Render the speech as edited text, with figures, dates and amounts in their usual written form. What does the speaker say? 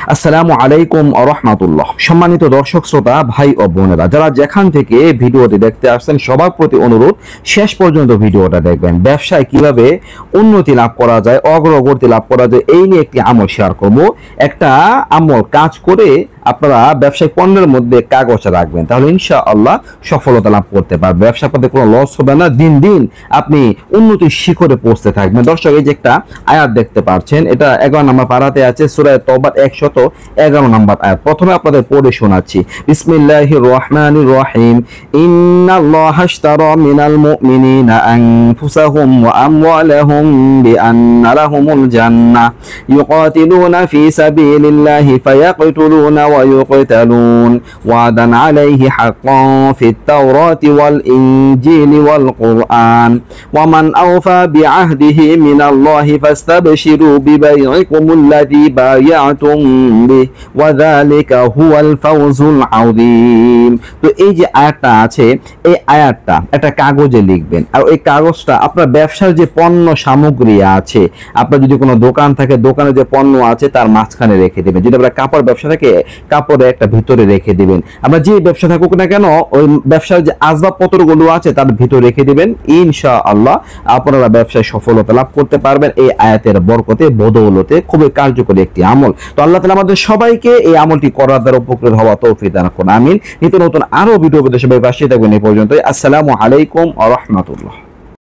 আসসালামু আলাইকুম ওয়া রাহমাতুল্লাহ। সম্মানিত দর্শক শ্রোতা ভাই ও বোনেরা, যারা যেখান থেকে ভিডিওটি দেখতে আসছেন সবার প্রতি অনুরোধ শেষ পর্যন্ত ভিডিওটা দেখবেন। ব্যবসায় কিভাবে উন্নতি লাভ করা যায়, অগ্রগতি লাভ করা যায়, এই নিয়ে একটি আমল শেয়ার করব। একটা আমল কাজ করে আপনারা ব্যবসায়িক পণ্যের মধ্যে কাগজ রাখবেন, তাহলে ইনশাআল্লাহ সফলতা লাভ করতে পারবেন। ব্যবসা করতে কোনো লস হবে না, দিন দিন আপনি উন্নতির শিখরে পৌঁছতে থাকবেন। দর্শক, এই যে একটা আয়াত দেখতে পাচ্ছেন, এটা 11 নম্বর পারাতে আছে, সূরা তওবার 111 নম্বর আয়াত। প্রথমে আপনাদের পড়ে শোনাচ্ছি। বিসমিল্লাহির রহমানির রহিম। ইন্নাল্লাহা আশতারা মিনাল মুমিনিনা আনফুসাহুম ওয়া আমওয়ালাহুম বিআন্না লাহুমুল জান্নাহ ইউকাতিলুনা ফি সাবিলিল্লাহি ফায়াকতুলুনা ওয়া ইউকতালুন ওয়াদান আলাইহি হাক্কান ফিত তাওরাতি ওয়াল ইনজিলি ওয়াল কুরআন ওয়া মান আওফা বিআহদিহি মিনাল্লাহি ফাস্তাবশিরু বিবাইইকুমুল্লাযী বায়াতুম বিহি ওয়া যালিকা হুয়াল ফাওজুল আযীম। তো এই যে আয়াতটা আছে, এই আয়াতটা একটা কাগজে লিখবেন, আর এই কাগজটা আপনার ব্যবসার যে পণ্য সামগ্রী আছে, আপনার যদি কোনো দোকান থাকে, দোকানে যে পণ্য আছে তার মাঝখানে রেখে দেবেন। যদি আপনার কাপড় ব্যবসা থাকে, কাপড়ে একটা ভিতরে রেখে দিবেন। আমরা যে ব্যবসা থাকুক না কেন, ওই ব্যবসার যে আসবাবপত্রগুলো আছে তার ভিতরে রেখে দিবেন। ইনশাআল্লাহ আপনারা ব্যবসায় সফলতা লাভ করতে পারবেন এই আয়াতের বরকতে, বদৌলতে। খুবই কার্যকরী একটি আমল। তো আল্লাহ তাআলা আমাদের সবাইকে এই আমলটি করার দ্বারা উপকৃত হওয়া তৌফিক দান করুন, আমিন। নিত্য নতুন আরো ভিডিও সবাই পাশে থাকবেন। এই পর্যন্তই। আসসালামু আলাইকুম ওয়া রাহমাতুল্লাহ।